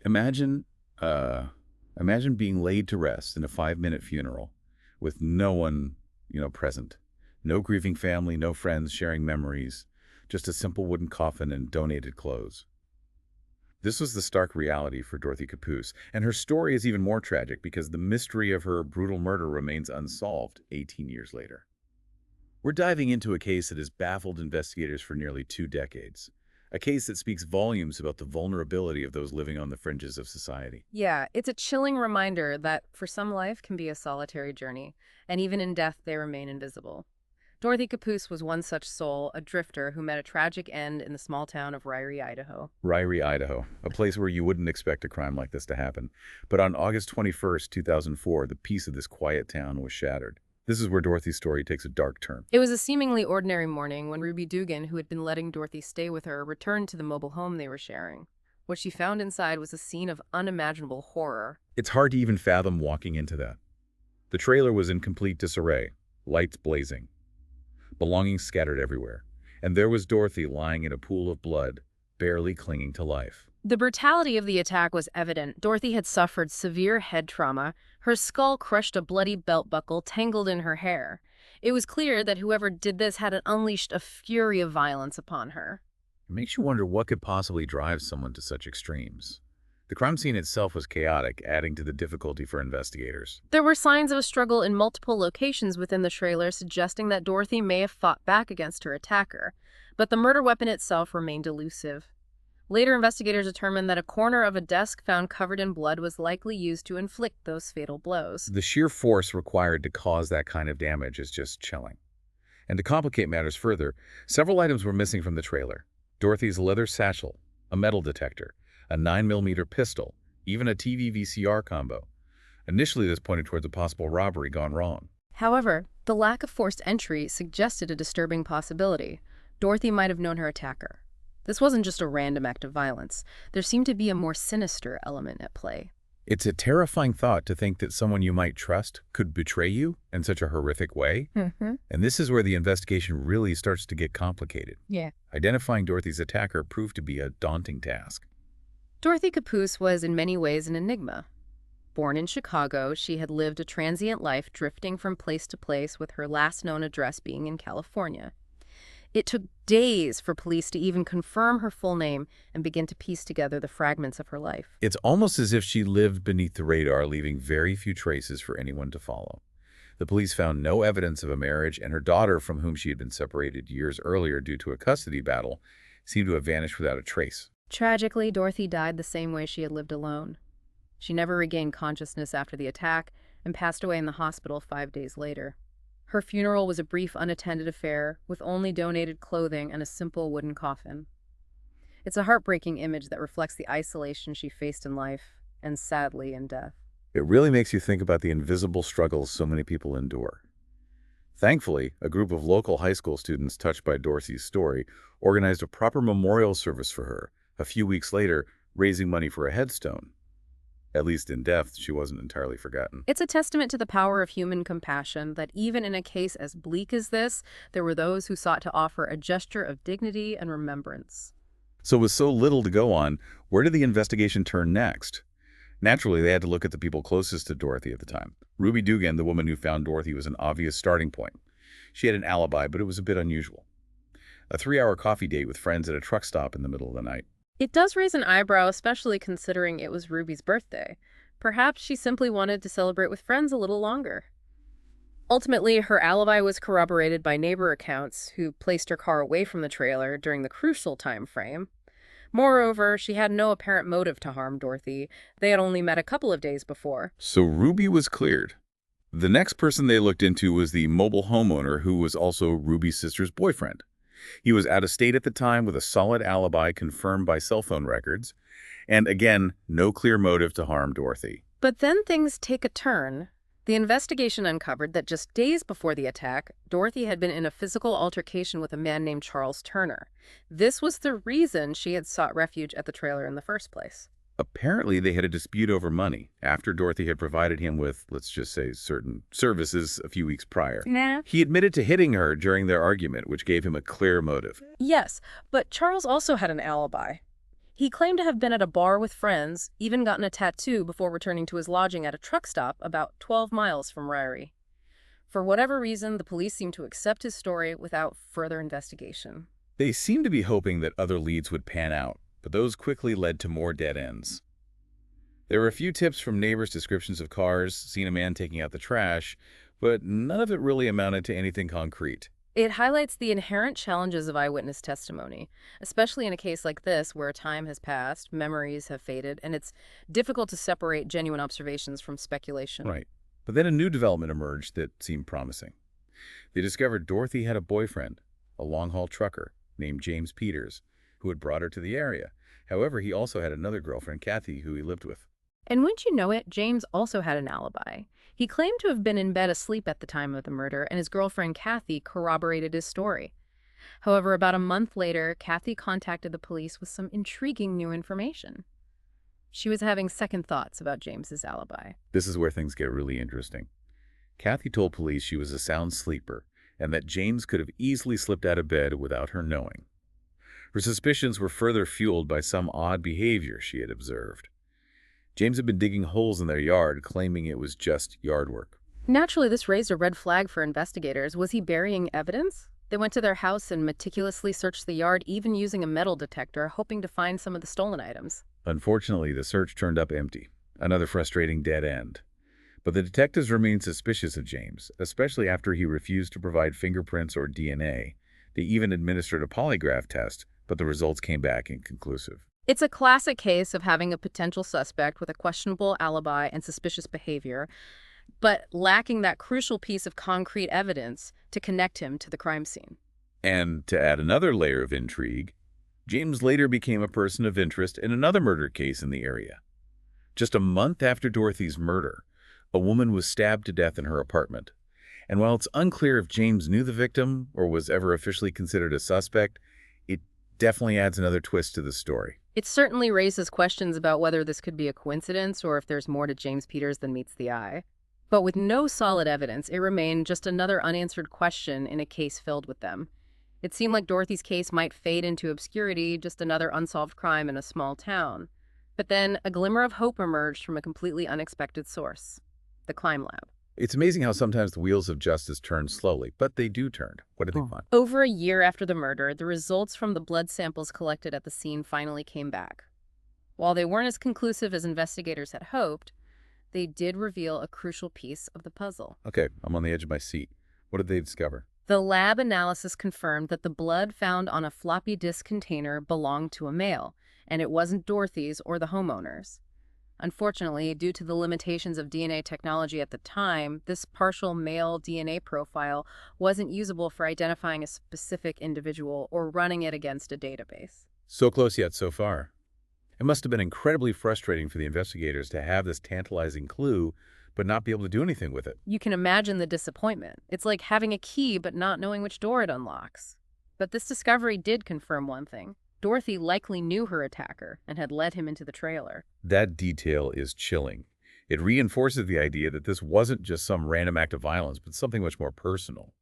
Imagine, uh, imagine being laid to rest in a 5-minute funeral with no one, present. No grieving family, no friends sharing memories, just a simple wooden coffin and donated clothes. This was the stark reality for Dorothy Capoose, and her story is even more tragic because the mystery of her brutal murder remains unsolved 18 years later. We're diving into a case that has baffled investigators for nearly 2 decades. A case that speaks volumes about the vulnerability of those living on the fringes of society. Yeah, it's a chilling reminder that for some life can be a solitary journey, and even in death they remain invisible. Dorothy Capoose was one such soul, a drifter who met a tragic end in the small town of Ryrie, Idaho. Ryrie, Idaho, a place where you wouldn't expect a crime like this to happen. But on August 21st, 2004, the peace of this quiet town was shattered. This is where Dorothy's story takes a dark turn. It was a seemingly ordinary morning when Ruby Dugan, who had been letting Dorothy stay with her, returned to the mobile home they were sharing. What she found inside was a scene of unimaginable horror. It's hard to even fathom walking into that. The trailer was in complete disarray, lights blazing, belongings scattered everywhere. And there was Dorothy lying in a pool of blood, barely clinging to life. The brutality of the attack was evident. Dorothy had suffered severe head trauma. Her skull crushed, a bloody belt buckle tangled in her hair. It was clear that whoever did this had unleashed a fury of violence upon her. It makes you wonder what could possibly drive someone to such extremes. The crime scene itself was chaotic, adding to the difficulty for investigators. There were signs of a struggle in multiple locations within the trailer, suggesting that Dorothy may have fought back against her attacker. But the murder weapon itself remained elusive. Later, investigators determined that a corner of a desk found covered in blood was likely used to inflict those fatal blows. The sheer force required to cause that kind of damage is just chilling. And to complicate matters further, several items were missing from the trailer. Dorothy's leather satchel, a metal detector, a 9mm pistol, even a TV VCR combo. Initially, this pointed towards a possible robbery gone wrong. However, the lack of forced entry suggested a disturbing possibility. Dorothy might have known her attacker. This wasn't just a random act of violence. There seemed to be a more sinister element at play. It's a terrifying thought to think that someone you might trust could betray you in such a horrific way. And this is where the investigation really starts to get complicated. Yeah. Identifying Dorothy's attacker proved to be a daunting task. Dorothy Capoose was in many ways an enigma. Born in Chicago, she had lived a transient life drifting from place to place, with her last known address being in California. It took days for police to even confirm her full name and begin to piece together the fragments of her life. It's almost as if she lived beneath the radar, leaving very few traces for anyone to follow. The police found no evidence of a marriage, and her daughter, from whom she had been separated years earlier due to a custody battle, seemed to have vanished without a trace. Tragically, Dorothy died the same way she had lived alone. She never regained consciousness after the attack and passed away in the hospital 5 days later. Her funeral was a brief, unattended affair with only donated clothing and a simple wooden coffin. It's a heartbreaking image that reflects the isolation she faced in life and, sadly, in death. It really makes you think about the invisible struggles so many people endure. Thankfully, a group of local high school students touched by Dorothy's story organized a proper memorial service for her, a few weeks later, raising money for a headstone. At least in death, she wasn't entirely forgotten. It's a testament to the power of human compassion that even in a case as bleak as this, there were those who sought to offer a gesture of dignity and remembrance. So with so little to go on, where did the investigation turn next? Naturally, they had to look at the people closest to Dorothy at the time. Ruby Dugan, the woman who found Dorothy, was an obvious starting point. She had an alibi, but it was a bit unusual. A 3-hour coffee date with friends at a truck stop in the middle of the night. It does raise an eyebrow, especially considering it was Ruby's birthday. Perhaps she simply wanted to celebrate with friends a little longer. Ultimately, her alibi was corroborated by neighbor accounts who placed her car away from the trailer during the crucial time frame. Moreover, she had no apparent motive to harm Dorothy. They had only met a couple of days before. So Ruby was cleared. The next person they looked into was the mobile homeowner, who was also Ruby's sister's boyfriend. He was out of state at the time with a solid alibi confirmed by cell phone records, and again, no clear motive to harm Dorothy. But then things take a turn. The investigation uncovered that just days before the attack, Dorothy had been in a physical altercation with a man named Charles Turner. This was the reason she had sought refuge at the trailer in the first place. Apparently, they had a dispute over money after Dorothy had provided him with, let's just say, certain services a few weeks prior. Nah. He admitted to hitting her during their argument, which gave him a clear motive. Yes, but Charles also had an alibi. He claimed to have been at a bar with friends, even gotten a tattoo before returning to his lodging at a truck stop about 12 miles from Ryrie. For whatever reason, the police seemed to accept his story without further investigation. They seemed to be hoping that other leads would pan out, but those quickly led to more dead ends. There were a few tips from neighbors' descriptions of cars, seeing a man taking out the trash, but none of it really amounted to anything concrete. It highlights the inherent challenges of eyewitness testimony, especially in a case like this where time has passed, memories have faded, and it's difficult to separate genuine observations from speculation. Right. But then a new development emerged that seemed promising. They discovered Dorothy had a boyfriend, a long-haul trucker named James Peters, who had brought her to the area. However, he also had another girlfriend, Kathy, who he lived with. And wouldn't you know it, James also had an alibi. He claimed to have been in bed asleep at the time of the murder, and his girlfriend Kathy corroborated his story. However, about a month later, Kathy contacted the police with some intriguing new information. She was having second thoughts about James's alibi. This is where things get really interesting. Kathy told police she was a sound sleeper and that James could have easily slipped out of bed without her knowing. Her suspicions were further fueled by some odd behavior she had observed. James had been digging holes in their yard, claiming it was just yard work. Naturally, this raised a red flag for investigators. Was he burying evidence? They went to their house and meticulously searched the yard, even using a metal detector, hoping to find some of the stolen items. Unfortunately, the search turned up empty, another frustrating dead end. But the detectives remained suspicious of James, especially after he refused to provide fingerprints or DNA. They even administered a polygraph test, but the results came back inconclusive. It's a classic case of having a potential suspect with a questionable alibi and suspicious behavior, but lacking that crucial piece of concrete evidence to connect him to the crime scene. And to add another layer of intrigue, James later became a person of interest in another murder case in the area. Just a month after Dorothy's murder, a woman was stabbed to death in her apartment. And while it's unclear if James knew the victim or was ever officially considered a suspect, it definitely adds another twist to the story. It certainly raises questions about whether this could be a coincidence or if there's more to James Peters than meets the eye. But with no solid evidence, it remained just another unanswered question in a case filled with them. It seemed like Dorothy's case might fade into obscurity, just another unsolved crime in a small town. But then a glimmer of hope emerged from a completely unexpected source: the crime lab. It's amazing how sometimes the wheels of justice turn slowly, but they do turn. What did they find? Over a year after the murder, the results from the blood samples collected at the scene finally came back. While they weren't as conclusive as investigators had hoped, they did reveal a crucial piece of the puzzle. Okay, I'm on the edge of my seat. What did they discover? The lab analysis confirmed that the blood found on a floppy disk container belonged to a male, and it wasn't Dorothy's or the homeowner's. Unfortunately, due to the limitations of DNA technology at the time, this partial male DNA profile wasn't usable for identifying a specific individual or running it against a database. So close yet so far. It must have been incredibly frustrating for the investigators to have this tantalizing clue, but not be able to do anything with it. You can imagine the disappointment. It's like having a key but not knowing which door it unlocks. But this discovery did confirm one thing. Dorothy likely knew her attacker and had led him into the trailer. That detail is chilling. It reinforces the idea that this wasn't just some random act of violence, but something much more personal.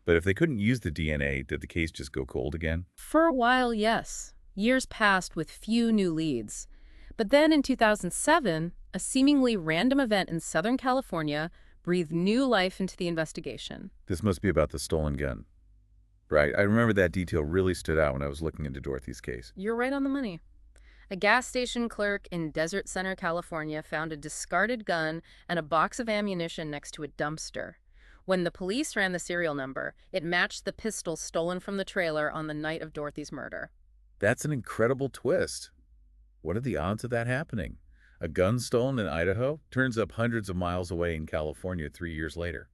But if they couldn't use the DNA, did the case just go cold again? For a while, yes. Years passed with few new leads. But then in 2007, a seemingly random event in Southern California breathed new life into the investigation. This must be about the stolen gun. Right, I remember that detail really stood out when I was looking into Dorothy's case. You're right on the money. A gas station clerk in Desert Center, California found a discarded gun and a box of ammunition next to a dumpster. When the police ran the serial number, it matched the pistol stolen from the trailer on the night of Dorothy's murder. That's an incredible twist. What are the odds of that happening? A gun stolen in Idaho turns up hundreds of miles away in California 3 years later.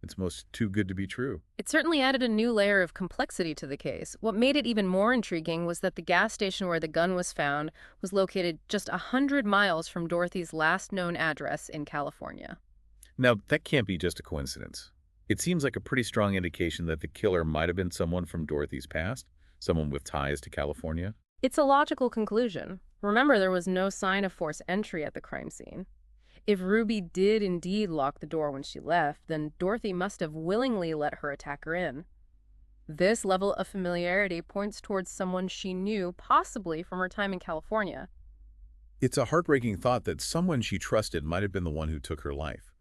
It's most too good to be true. It certainly added a new layer of complexity to the case. What made it even more intriguing was that the gas station where the gun was found was located just 100 miles from Dorothy's last known address in California. Now, that can't be just a coincidence. It seems like a pretty strong indication that the killer might have been someone from Dorothy's past, someone with ties to California. It's a logical conclusion. Remember, there was no sign of forced entry at the crime scene. If Ruby did indeed lock the door when she left, then Dorothy must have willingly let her attacker in. This level of familiarity points towards someone she knew, possibly from her time in California. It's a heartbreaking thought that someone she trusted might have been the one who took her life.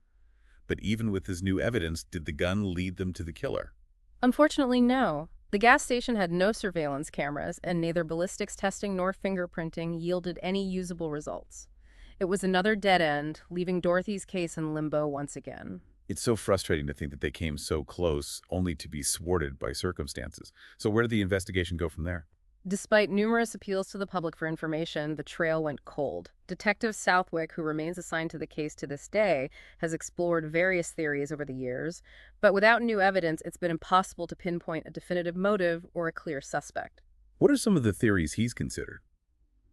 But even with this new evidence, did the gun lead them to the killer? Unfortunately, no. The gas station had no surveillance cameras, and neither ballistics testing nor fingerprinting yielded any usable results. It was another dead end, leaving Dorothy's case in limbo once again. It's so frustrating to think that they came so close only to be thwarted by circumstances. So where did the investigation go from there? Despite numerous appeals to the public for information, the trail went cold. Detective Southwick, who remains assigned to the case to this day, has explored various theories over the years, but without new evidence, it's been impossible to pinpoint a definitive motive or a clear suspect. What are some of the theories he's considered?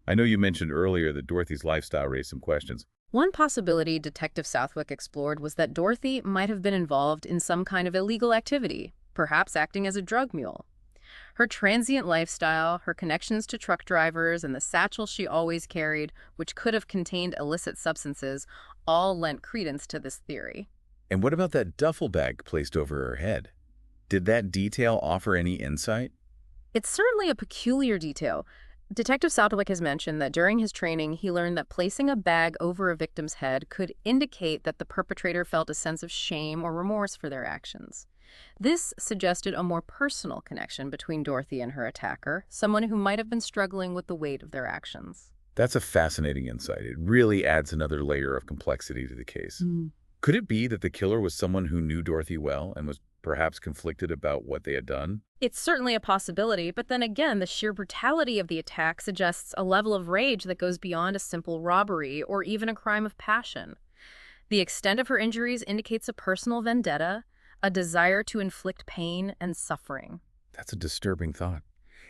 I know you mentioned earlier that Dorothy's lifestyle raised some questions. One possibility Detective Southwick explored was that Dorothy might have been involved in some kind of illegal activity, perhaps acting as a drug mule. Her transient lifestyle, her connections to truck drivers, and the satchel she always carried, which could have contained illicit substances, all lent credence to this theory. And what about that duffel bag placed over her head? Did that detail offer any insight? It's certainly a peculiar detail. Detective Southwick has mentioned that during his training, he learned that placing a bag over a victim's head could indicate that the perpetrator felt a sense of shame or remorse for their actions. This suggested a more personal connection between Dorothy and her attacker, someone who might have been struggling with the weight of their actions. That's a fascinating insight. It really adds another layer of complexity to the case. Could it be that the killer was someone who knew Dorothy well and was perhaps conflicted about what they had done? It's certainly a possibility, but then again, the sheer brutality of the attack suggests a level of rage that goes beyond a simple robbery or even a crime of passion. The extent of her injuries indicates a personal vendetta, a desire to inflict pain and suffering. That's a disturbing thought.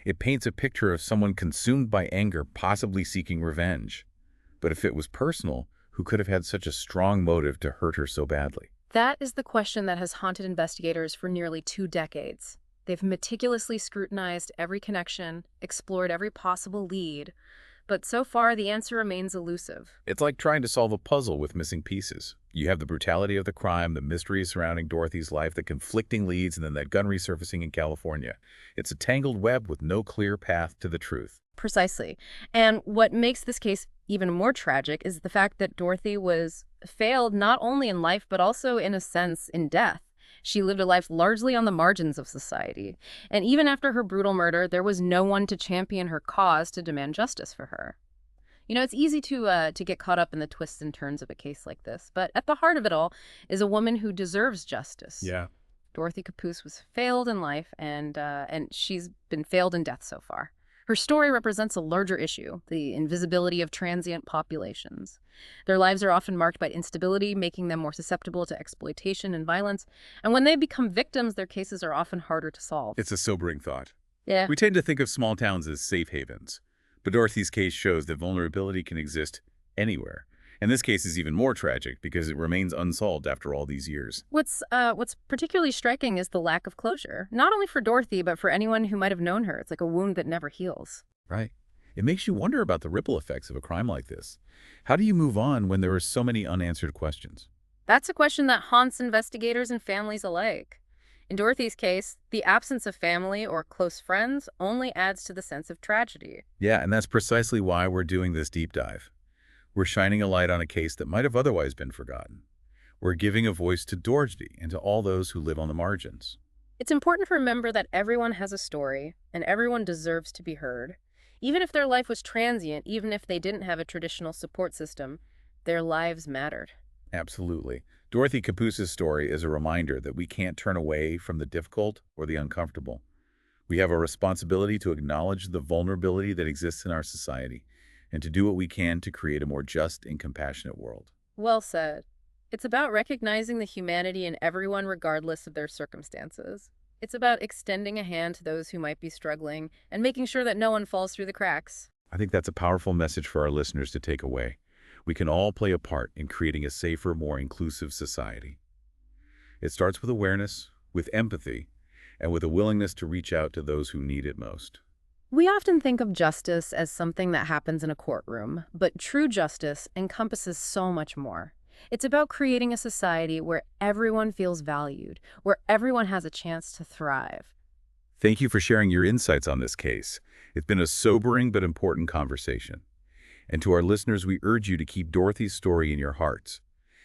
It paints a picture of someone consumed by anger, possibly seeking revenge. But if it was personal, who could have had such a strong motive to hurt her so badly? That is the question that has haunted investigators for nearly 2 decades. They've meticulously scrutinized every connection, explored every possible lead, but so far the answer remains elusive. It's like trying to solve a puzzle with missing pieces. You have the brutality of the crime, the mystery surrounding Dorothy's life, the conflicting leads, and then that gun resurfacing in California. It's a tangled web with no clear path to the truth. Precisely. And what makes this case even more tragic is the fact that Dorothy was failed not only in life, but also, in a sense, in death. She lived a life largely on the margins of society. And even after her brutal murder, there was no one to champion her cause to demand justice for her. You know, it's easy to get caught up in the twists and turns of a case like this, but at the heart of it all is a woman who deserves justice. Yeah. Dorothy Capoose was failed in life, and she's been failed in death so far. Her story represents a larger issue, the invisibility of transient populations. Their lives are often marked by instability, making them more susceptible to exploitation and violence. And when they become victims, their cases are often harder to solve. It's a sobering thought. Yeah. We tend to think of small towns as safe havens, but Dorothy's case shows that vulnerability can exist anywhere. And this case is even more tragic because it remains unsolved after all these years. What's particularly striking is the lack of closure, not only for Dorothy, but for anyone who might have known her. It's like a wound that never heals. Right. It makes you wonder about the ripple effects of a crime like this. How do you move on when there are so many unanswered questions? That's a question that haunts investigators and families alike. In Dorothy's case, the absence of family or close friends only adds to the sense of tragedy. Yeah, and that's precisely why we're doing this deep dive. We're shining a light on a case that might have otherwise been forgotten. We're giving a voice to Dorothy and to all those who live on the margins. It's important to remember that everyone has a story, and everyone deserves to be heard. Even if their life was transient, even if they didn't have a traditional support system, their lives mattered. Absolutely. Dorothy Capoose's story is a reminder that we can't turn away from the difficult or the uncomfortable. We have a responsibility to acknowledge the vulnerability that exists in our society and to do what we can to create a more just and compassionate world. Well said. It's about recognizing the humanity in everyone regardless of their circumstances. It's about extending a hand to those who might be struggling and making sure that no one falls through the cracks. I think that's a powerful message for our listeners to take away. We can all play a part in creating a safer, more inclusive society. It starts with awareness, with empathy, and with a willingness to reach out to those who need it most. We often think of justice as something that happens in a courtroom, but true justice encompasses so much more. It's about creating a society where everyone feels valued, where everyone has a chance to thrive. Thank you for sharing your insights on this case. It's been a sobering but important conversation. And to our listeners, we urge you to keep Dorothy's story in your hearts.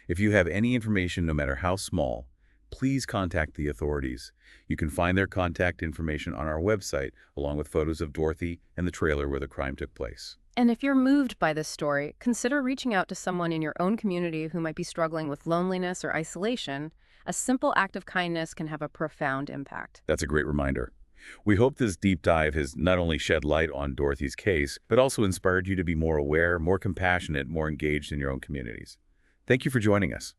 If you have any information, no matter how small, please contact the authorities. You can find their contact information on our website, along with photos of Dorothy and the trailer where the crime took place. And if you're moved by this story, consider reaching out to someone in your own community who might be struggling with loneliness or isolation. A simple act of kindness can have a profound impact. That's a great reminder. We hope this deep dive has not only shed light on Dorothy's case, but also inspired you to be more aware, more compassionate, more engaged in your own communities. Thank you for joining us.